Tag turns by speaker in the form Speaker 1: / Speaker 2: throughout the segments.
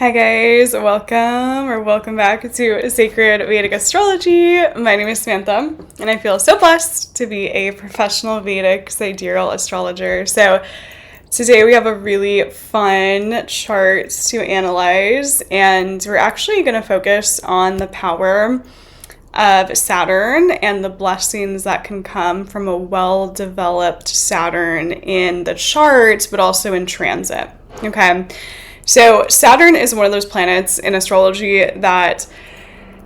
Speaker 1: Hi guys, welcome back to Sacred Vedic Astrology. My name is Samantha, and I feel so blessed to be a professional Vedic sidereal astrologer. So today we have a really fun chart to analyze, and we're actually going to focus on the power of Saturn and the blessings that can come from a well-developed Saturn in the chart, but also in transit. Okay. So Saturn is one of those planets in astrology that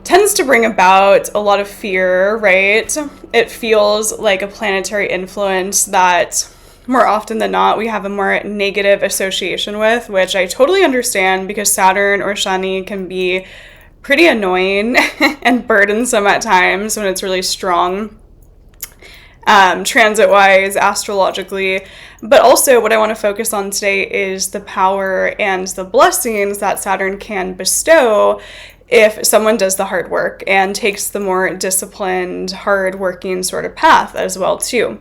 Speaker 1: tends to bring about a lot of fear, right? It feels like a planetary influence that more often than not we have a more negative association with, which I totally understand because Saturn or Shani can be pretty annoying and burdensome at times when it's really strong. Transit-wise, astrologically, but also what I want to focus on today is the power and the blessings that Saturn can bestow if someone does the hard work and takes the more disciplined, hard-working sort of path as well too.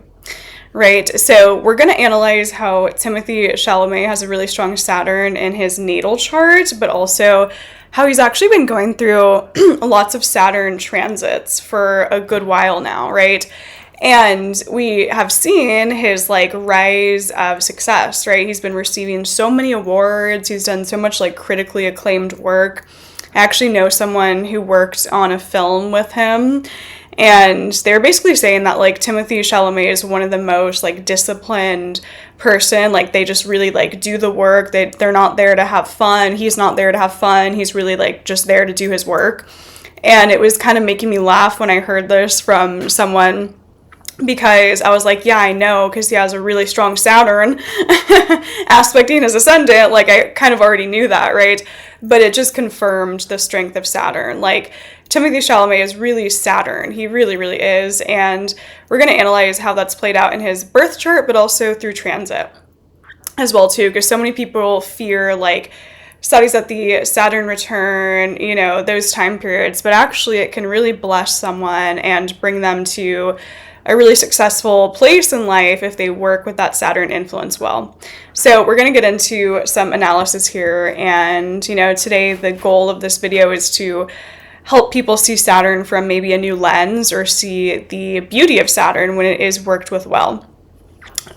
Speaker 1: Right, so we're going to analyze how Timothée Chalamet has a really strong Saturn in his natal chart, but also how he's actually been going through lots of Saturn transits for a good while now, right? And we have seen his rise of success, right? He's been receiving so many awards. He's done so much critically acclaimed work. I actually know someone who worked on a film with him, and they're basically saying that Timothée Chalamet is one of the most disciplined person. They just really do the work. They're not there to have fun. He's not there to have fun. He's really just there to do his work. And it was kind of making me laugh when I heard this from someone, because I was like, yeah, I know, because he has a really strong Saturn aspecting his ascendant. I kind of already knew that, right? But it just confirmed the strength of Saturn. Timothée Chalamet is really Saturn. He really, really is. And we're going to analyze how that's played out in his birth chart, but also through transit as well, too, because so many people fear, Sati's at the Saturn return, those time periods. But actually, it can really bless someone and bring them to a really successful place in life if they work with that Saturn influence well. So we're going to get into some analysis here. And, today the goal of this video is to help people see Saturn from maybe a new lens or see the beauty of Saturn when it is worked with well.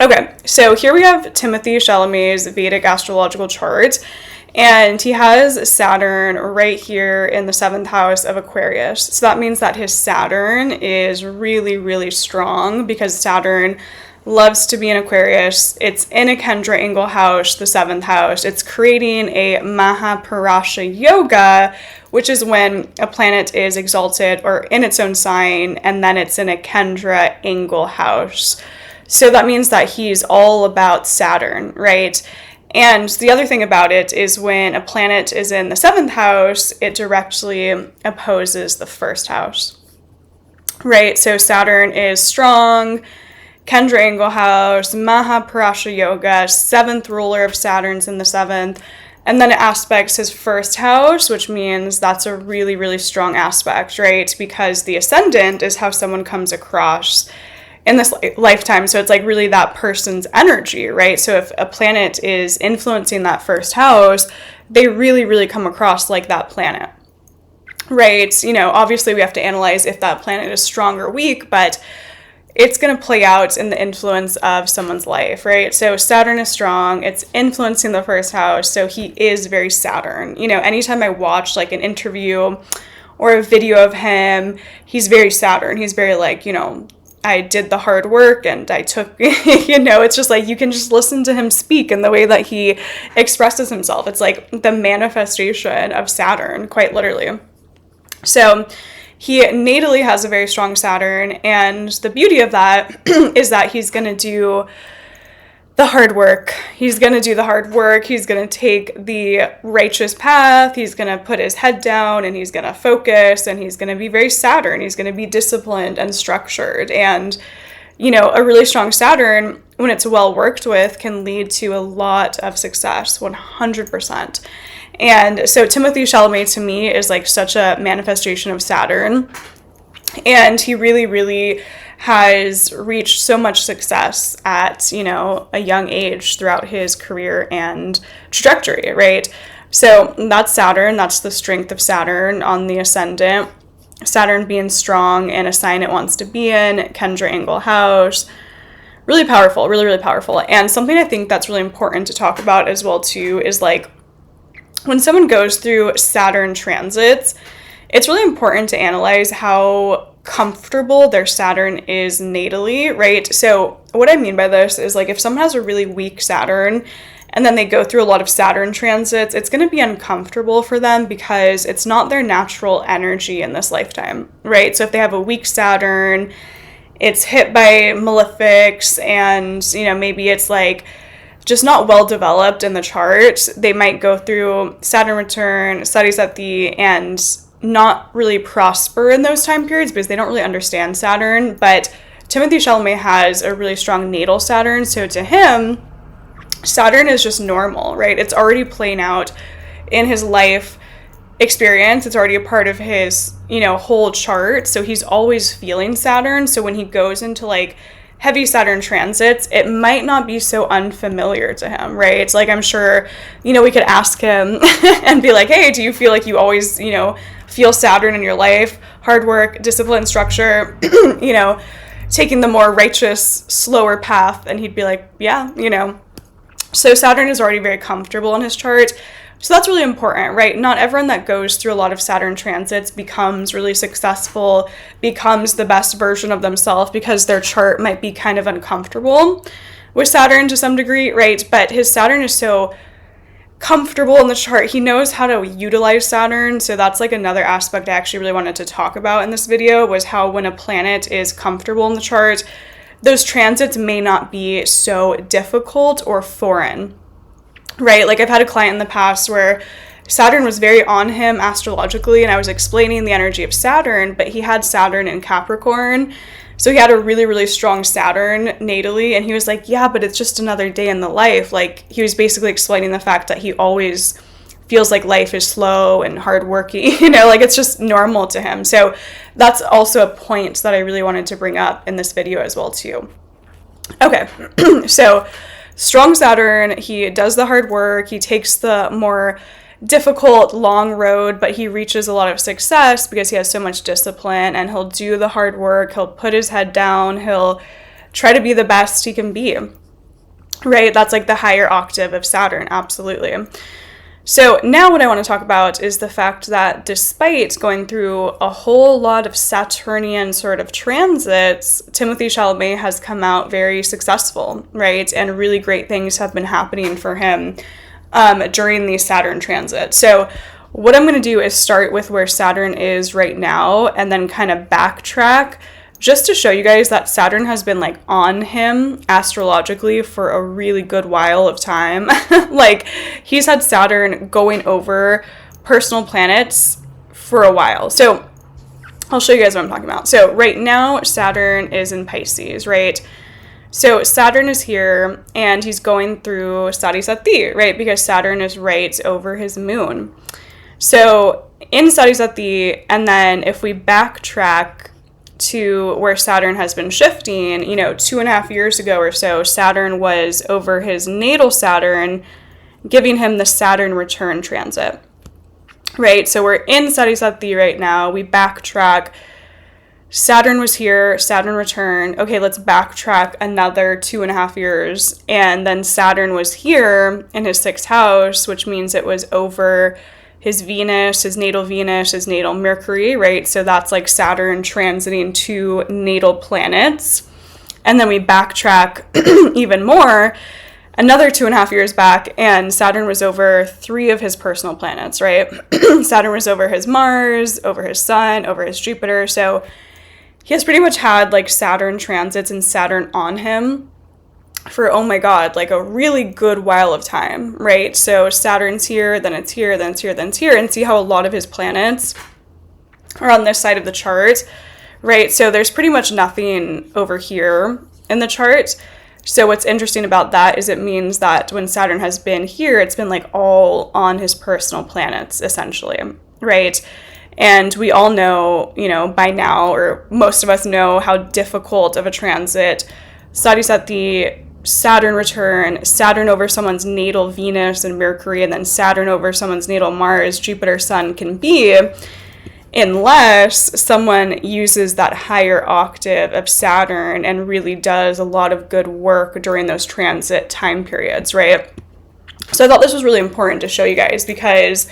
Speaker 1: Okay, so here we have Timothée Chalamet's Vedic astrological chart. And he has Saturn right here in the 7th house of Aquarius. So that means that his Saturn is really, really strong because Saturn loves to be in Aquarius. It's in a Kendra angle house, the 7th house. It's creating a Mahaparasha yoga, which is when a planet is exalted or in its own sign, and then it's in a Kendra angle house. So that means that he's all about Saturn, right? And the other thing about it is when a planet is in the 7th house, it directly opposes the 1st house, right? So Saturn is strong, Kendra angle house, Mahaparasha yoga, 7th ruler of Saturn's in the 7th, and then it aspects his 1st house, which means that's a really, really strong aspect, right? Because the ascendant is how someone comes across in this lifetime. So it's really that person's energy, right? So if a planet is influencing that 1st house, they really, really come across like that planet, right? Obviously we have to analyze if that planet is strong or weak, but it's going to play out in the influence of someone's life, right? So Saturn is strong, it's influencing the 1st house, so he is very Saturn. Anytime I watch an interview or a video of him, he's very Saturn. He's very I did the hard work and I took, it's just you can just listen to him speak and the way that he expresses himself. It's the manifestation of Saturn, quite literally. So he natally has a very strong Saturn, and the beauty of that is that he's going to do the hard work. He's going to do the hard work. He's going to take the righteous path. He's going to put his head down and he's going to focus, and he's going to be very Saturn. He's going to be disciplined and structured. And, a really strong Saturn, when it's well worked with, can lead to a lot of success, 100%. And so Timothée Chalamet to me is such a manifestation of Saturn. And he really, really has reached so much success at, a young age throughout his career and trajectory, right? So that's Saturn. That's the strength of Saturn on the ascendant. Saturn being strong in a sign it wants to be in, Kendra angle house. Really powerful, really, really powerful. And something I think that's really important to talk about as well too is like when someone goes through Saturn transits, it's really important to analyze how comfortable their Saturn is natally, right? So what I mean by this is like if someone has a really weak Saturn and then they go through a lot of Saturn transits, it's going to be uncomfortable for them because it's not their natural energy in this lifetime, right? So if they have a weak Saturn, it's hit by malefics and, you know, maybe it's like just not well developed in the chart, they might go through Saturn return, Sati, and not really prosper in those time periods because they don't really understand Saturn. But Timothée Chalamet has a really strong natal Saturn, so to him, Saturn is just normal, right? It's already playing out in his life experience. It's already a part of his, you know, whole chart. So he's always feeling Saturn. So when he goes into like heavy Saturn transits, it might not be so unfamiliar to him, right? It's like, I'm sure, you know, we could ask him and be like, hey, do you feel like you always, you know, feel Saturn in your life? Hard work, discipline, structure, you know, taking the more righteous, slower path. And he'd be like, yeah, you know. So Saturn is already very comfortable in his chart. So that's really important, right? Not everyone that goes through a lot of Saturn transits becomes really successful, becomes the best version of themselves because their chart might be kind of uncomfortable with Saturn to some degree, right? But his Saturn is so comfortable in the chart. He knows how to utilize Saturn. So that's like another aspect I actually really wanted to talk about in this video was how when a planet is comfortable in the chart, those transits may not be so difficult or foreign. Right? Like I've had a client in the past where Saturn was very on him astrologically and I was explaining the energy of Saturn, but he had Saturn in Capricorn. So he had a really, really strong Saturn natally. And he was like, yeah, but it's just another day in the life. Like he was basically explaining the fact that he always feels like life is slow and hardworking, you know, like it's just normal to him. So that's also a point that I really wanted to bring up in this video as well too. Okay, so strong Saturn, he does the hard work, he takes the more difficult long road, but he reaches a lot of success because he has so much discipline and he'll do the hard work, he'll put his head down, he'll try to be the best he can be, right? That's like the higher octave of Saturn, absolutely. So now what I want to talk about is the fact that despite going through a whole lot of Saturnian sort of transits, Timothée Chalamet has come out very successful, right? And really great things have been happening for him during these Saturn transits. So what I'm going to do is start with where Saturn is right now and then kind of backtrack just to show you guys that Saturn has been like on him astrologically for a really good while of time. Like he's had Saturn going over personal planets for a while. So I'll show you guys what I'm talking about. So right now Saturn is in Pisces, right? So Saturn is here and he's going through Sati, right? Because Saturn is right over his moon. So in Sati, and then if we backtrack to where Saturn has been shifting, you know, 2.5 years ago or so, Saturn was over his natal Saturn, giving him the Saturn return transit, right? So we're in Sati right now. We backtrack. Saturn was here, Saturn return. Okay, let's backtrack another 2.5 years. And then Saturn was here in his 6th house, which means it was over his Venus, his natal Mercury, right? So that's like Saturn transiting 2 natal planets. And then we backtrack even more, another 2.5 years back, and Saturn was over 3 of his personal planets, right? Saturn was over his Mars, over his Sun, over his Jupiter. So he has pretty much had like Saturn transits and Saturn on him for, oh my God, like a really good while of time, right? So Saturn's here, then it's here, then it's here, then it's here, and see how a lot of his planets are on this side of the chart, right? So there's pretty much nothing over here in the chart. So what's interesting about that is it means that when Saturn has been here, it's been like all on his personal planets, essentially, right? And we all know, you know, by now, or most of us know how difficult of a transit Sati Saturn return, Saturn over someone's natal Venus and Mercury, and then Saturn over someone's natal Mars, Jupiter, Sun can be, unless someone uses that higher octave of Saturn and really does a lot of good work during those transit time periods, right? So I thought this was really important to show you guys because,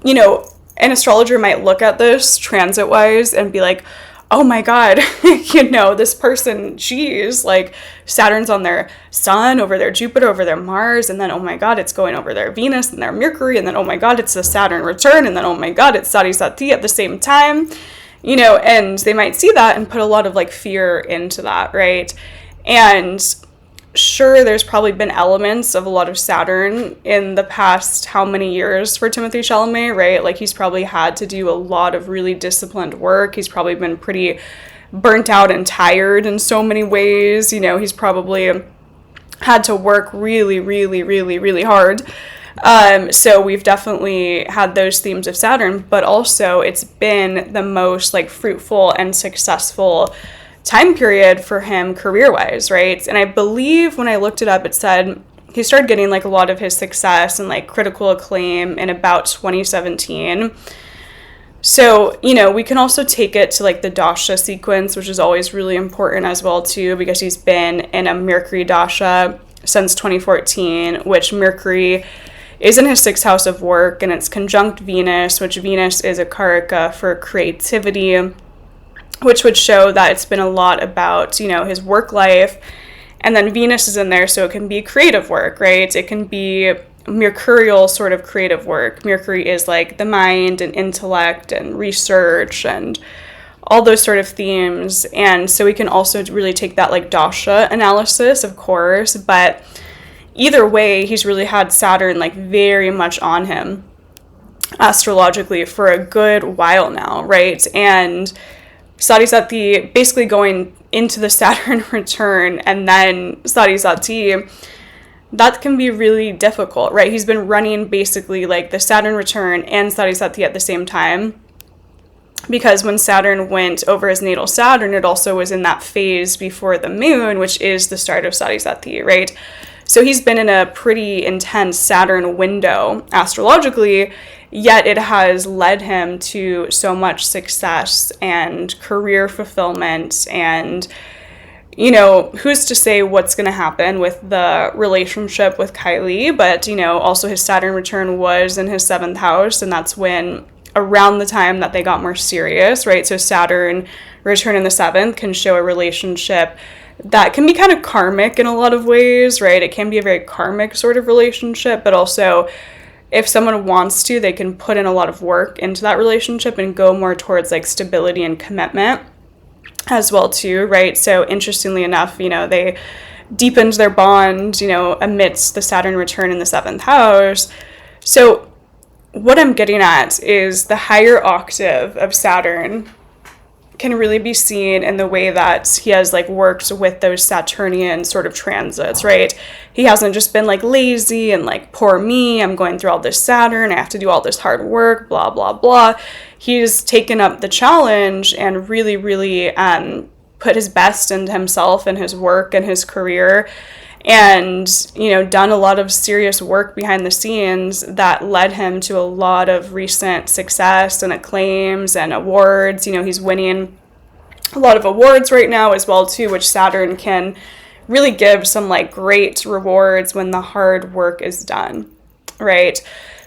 Speaker 1: you know, an astrologer might look at this transit-wise and be like, oh my God, you know, this person, geez, like Saturn's on their Sun, over their Jupiter, over their Mars, and then, oh my God, it's going over their Venus and their Mercury, and then, oh my God, it's the Saturn return, and then, oh my God, it's Sati at the same time, you know, and they might see that and put a lot of like fear into that, right? And sure, there's probably been elements of a lot of Saturn in the past how many years for Timothée Chalamet, right? Like he's probably had to do a lot of really disciplined work. He's probably been pretty burnt out and tired in so many ways. You know, he's probably had to work really, really, really, really hard. So we've definitely had those themes of Saturn, but also it's been the most like fruitful and successful time period for him career-wise, right? And I believe when I looked it up, it said he started getting like a lot of his success and like critical acclaim in about 2017. So, you know, we can also take it to like the dasha sequence, which is always really important as well too, because he's been in a Mercury dasha since 2014, which Mercury is in his 6th house of work, and it's conjunct Venus, which Venus is a karaka for creativity, which would show that it's been a lot about, you know, his work life. And then Venus is in there, so it can be creative work, right? It can be mercurial sort of creative work. Mercury is like the mind and intellect and research and all those sort of themes. And so we can also really take that like dasha analysis, of course, but either way, he's really had Saturn like very much on him astrologically for a good while now, right? And Sati basically going into the Saturn return and then Sati, that can be really difficult, right? He's been running basically like the Saturn return and Sati at the same time, because when Saturn went over his natal Saturn, it also was in that phase before the moon, which is the start of Sati, right? So he's been in a pretty intense Saturn window astrologically, yet it has led him to so much success and career fulfillment. And, you know, who's to say what's going to happen with the relationship with Kylie? But, you know, also his Saturn return was in his 7th house, and that's when around the time that they got more serious, right? So Saturn return in the 7th can show a relationship that can be kind of karmic in a lot of ways, right? It can be a very karmic sort of relationship, but also if someone wants to, they can put in a lot of work into that relationship and go more towards like stability and commitment as well too, right? So interestingly enough, you know, they deepened their bond, you know, amidst the Saturn return in the 7th house. So what I'm getting at is the higher octave of Saturn can really be seen in the way that he has like worked with those Saturnian sort of transits, right? He hasn't just been like lazy and like, poor me, I'm going through all this Saturn, I have to do all this hard work, blah, blah, blah. He's taken up the challenge and really, really put his best into himself and his work and his career, and, you know, done a lot of serious work behind the scenes that led him to a lot of recent success and acclaims and awards. You know, he's winning a lot of awards right now as well too, which Saturn can really give some like great rewards when the hard work is done, right?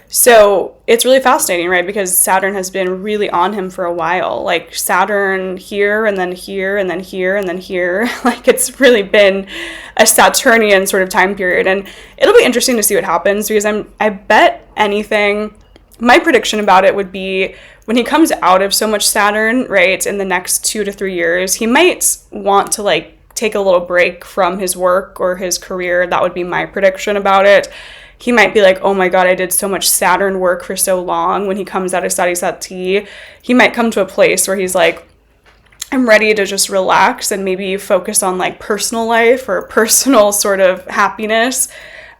Speaker 1: So it's really fascinating, right? Because Saturn has been really on him for a while, like Saturn here and then here and then here and then here. Like it's really been a Saturnian sort of time period, and it'll be interesting to see what happens, because I bet anything, my prediction about it would be when he comes out of so much Saturn, right, in the next 2 to 3 years, he might want to like take a little break from his work or his career. That would be my prediction about it. He might be like, oh my God, I did so much Saturn work for so long. When he comes out of Sati, he might come to a place where he's like, I'm ready to just relax and maybe focus on like personal life or personal sort of happiness.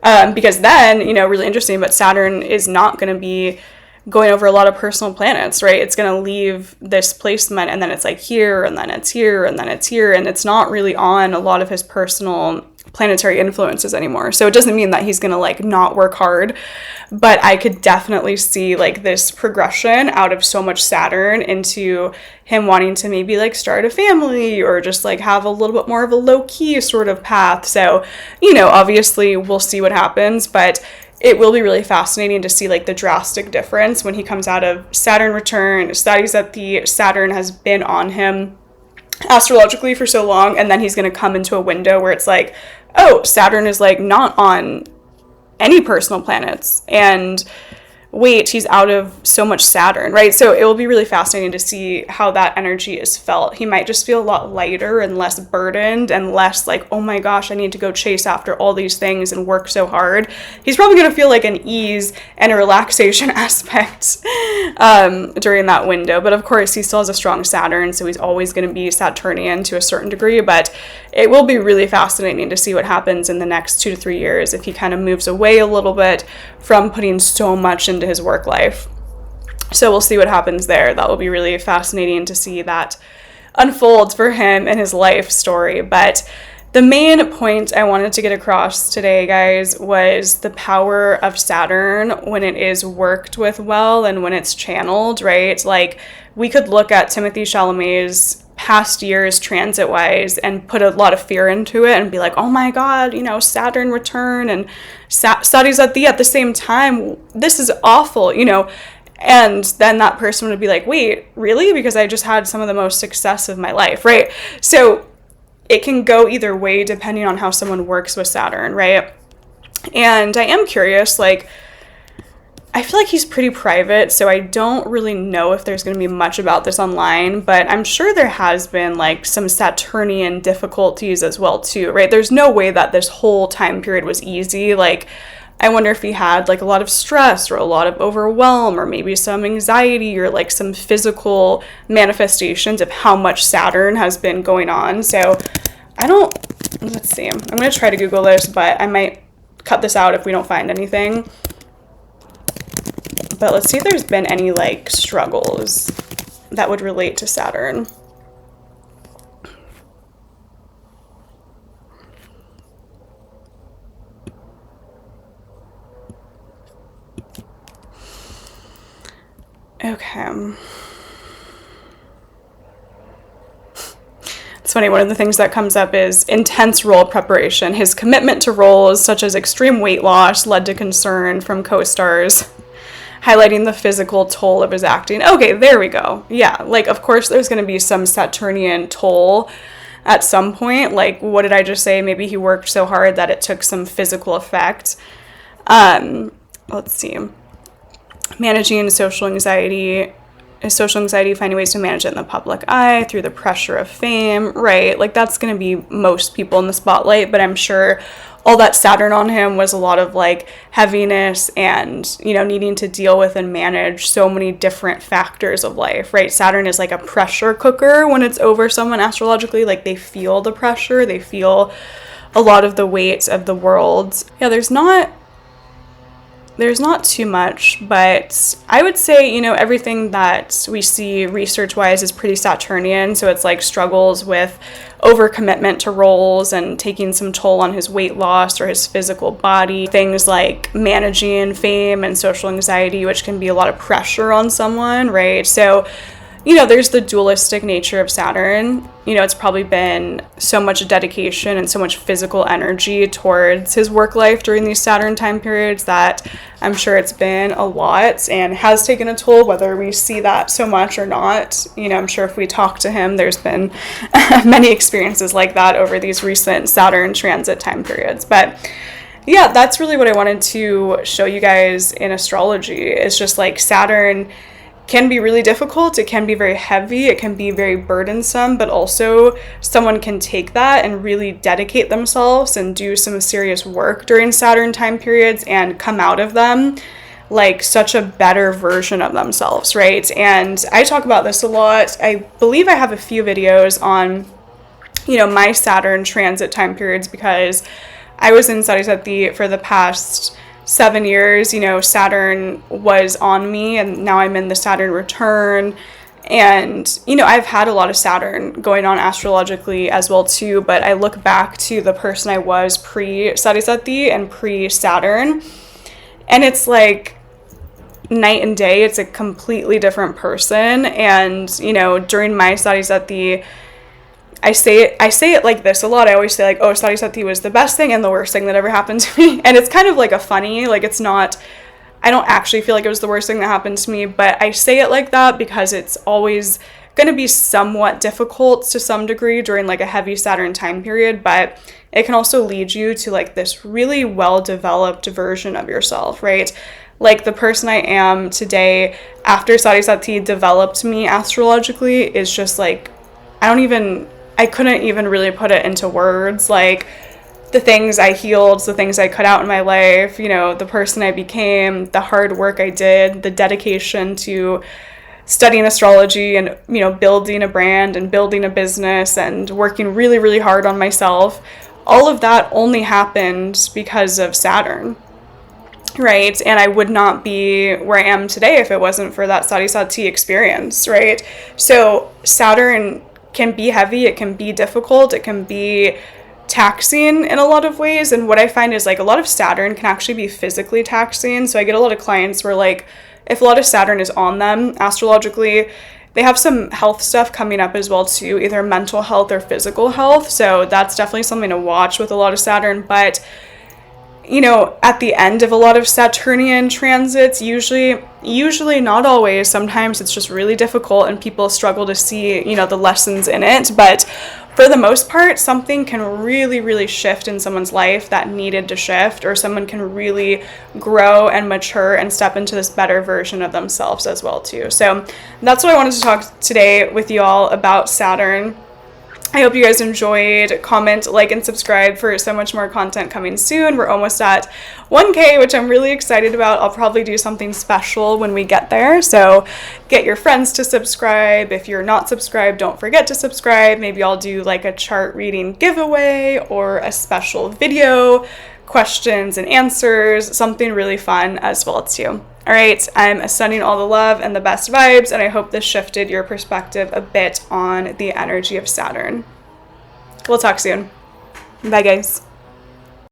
Speaker 1: Because then, you know, really interesting, but Saturn is not going to be going over a lot of personal planets, right? It's going to leave this placement and then it's like here and then it's here and then it's here. And it's not really on a lot of his personal planetary influences anymore. So it doesn't mean that he's gonna like not work hard, but I could definitely see like this progression out of so much Saturn into him wanting to maybe like start a family or just like have a little bit more of a low-key sort of path. So, you know, obviously we'll see what happens, but it will be really fascinating to see like the drastic difference when he comes out of Saturn return. Studies that the Saturn has been on him astrologically for so long, and then he's going to come into a window where it's like, oh, Saturn is like not on any personal planets, and wait, he's out of so much Saturn, right? So it will be really fascinating to see how that energy is felt. He might just feel a lot lighter and less burdened and less like, oh my gosh, I need to go chase after all these things and work so hard. He's probably going to feel like an ease and a relaxation aspect during that window. But of course, he still has a strong Saturn, so he's always going to be Saturnian to a certain degree. But it will be really fascinating to see what happens in the next 2 to 3 years if he kind of moves away a little bit from putting so much into his work life. So we'll see what happens there. That will be really fascinating to see that unfold for him and his life story. But the main point I wanted to get across today, guys, was the power of Saturn when it is worked with well and when it's channeled, right? Like, we could look at Timothée Chalamet's past years transit-wise and put a lot of fear into it and be like, oh my God, you know, Saturn return and Sati's at the same time. This is awful, you know. And then that person would be like, wait, really? Because I just had some of the most success of my life, right? So it can go either way depending on how someone works with Saturn, right? And I am curious, like, I feel like he's pretty private, so I don't really know if there's going to be much about this online, but I'm sure there has been like some Saturnian difficulties as well too, right? There's no way that this whole time period was easy. Like, I wonder if he had like a lot of stress or a lot of overwhelm or maybe some anxiety or like some physical manifestations of how much Saturn has been going on. So let's see. I'm going to try to Google this, but I might cut this out if we don't find anything. But let's see if there's been any like struggles that would relate to Saturn. Okay. It's funny, one of the things that comes up is intense role preparation. His commitment to roles such as extreme weight loss led to concern from co-stars, highlighting the physical toll of his acting. Okay, there we go. Yeah, like, of course there's going to be some Saturnian toll at some point. Like, what did I just say? Maybe he worked so hard that it took some physical effect. Let's see. Managing social anxiety, finding ways to manage it in the public eye through the pressure of fame, right? Like, that's going to be most people in the spotlight, but I'm sure all that Saturn on him was a lot of like heaviness and, you know, needing to deal with and manage so many different factors of life, right? Saturn is like a pressure cooker when it's over someone astrologically. Like, they feel the pressure, they feel a lot of the weight of the world. Yeah, there's not too much, but I would say, you know, everything that we see research-wise is pretty Saturnian. So it's like struggles with overcommitment to roles and taking some toll on his weight loss or his physical body. Things like managing fame and social anxiety, which can be a lot of pressure on someone, right? So, you know, there's the dualistic nature of Saturn. You know, it's probably been so much dedication and so much physical energy towards his work life during these Saturn time periods that I'm sure it's been a lot and has taken a toll, whether we see that so much or not. You know, I'm sure if we talk to him, there's been many experiences like that over these recent Saturn transit time periods. But yeah, that's really what I wanted to show you guys in astrology. It's just like Saturn can be really difficult, it can be very heavy, it can be very burdensome, but also someone can take that and really dedicate themselves and do some serious work during Saturn time periods and come out of them like such a better version of themselves, right? And I talk about this a lot. I believe I have a few videos on, you know, my Saturn transit time periods because I was in Sati for the past 7 years. You know, Saturn was on me and now I'm in the Saturn return, And, you know, I've had a lot of Saturn going on astrologically as well too, but I look back to the person I was pre-Sati and pre-Saturn, and it's like night and day. It's a completely different person. And, you know, during my Sati, I say it like this a lot. I always say like, oh, Sati was the best thing and the worst thing that ever happened to me. And it's kind of like a funny, like it's not, I don't actually feel like it was the worst thing that happened to me, but I say it like that because it's always going to be somewhat difficult to some degree during like a heavy Saturn time period, but it can also lead you to like this really well-developed version of yourself, right? Like the person I am today after Sati developed me astrologically is just like, I couldn't even really put it into words. Like the things I healed, the things I cut out in my life, you know, the person I became, the hard work I did, the dedication to studying astrology and, you know, building a brand and building a business and working really, really hard on myself. All of that only happened because of Saturn, right? And I would not be where I am today if it wasn't for that Sati experience, right? So Saturn can be heavy, it can be difficult, it can be taxing in a lot of ways. And what I find is like a lot of Saturn can actually be physically taxing. So I get a lot of clients where like if a lot of Saturn is on them astrologically, they have some health stuff coming up as well too, either mental health or physical health. So that's definitely something to watch with a lot of Saturn. But you know, at the end of a lot of Saturnian transits, usually not always, sometimes it's just really difficult and people struggle to see, you know, the lessons in it. But for the most part, something can really, really shift in someone's life that needed to shift, or someone can really grow and mature and step into this better version of themselves as well too. So that's what I wanted to talk today with you all about Saturn. I hope you guys enjoyed. Comment, like, and subscribe for so much more content coming soon. We're almost at 1K, which I'm really excited about. I'll probably do something special when we get there. So get your friends to subscribe. If you're not subscribed, don't forget to subscribe. Maybe I'll do like a chart reading giveaway or a special video, questions and answers, something really fun as well too. All right, I'm sending all the love and the best vibes, and I hope this shifted your perspective a bit on the energy of Saturn. We'll talk soon. Bye, guys.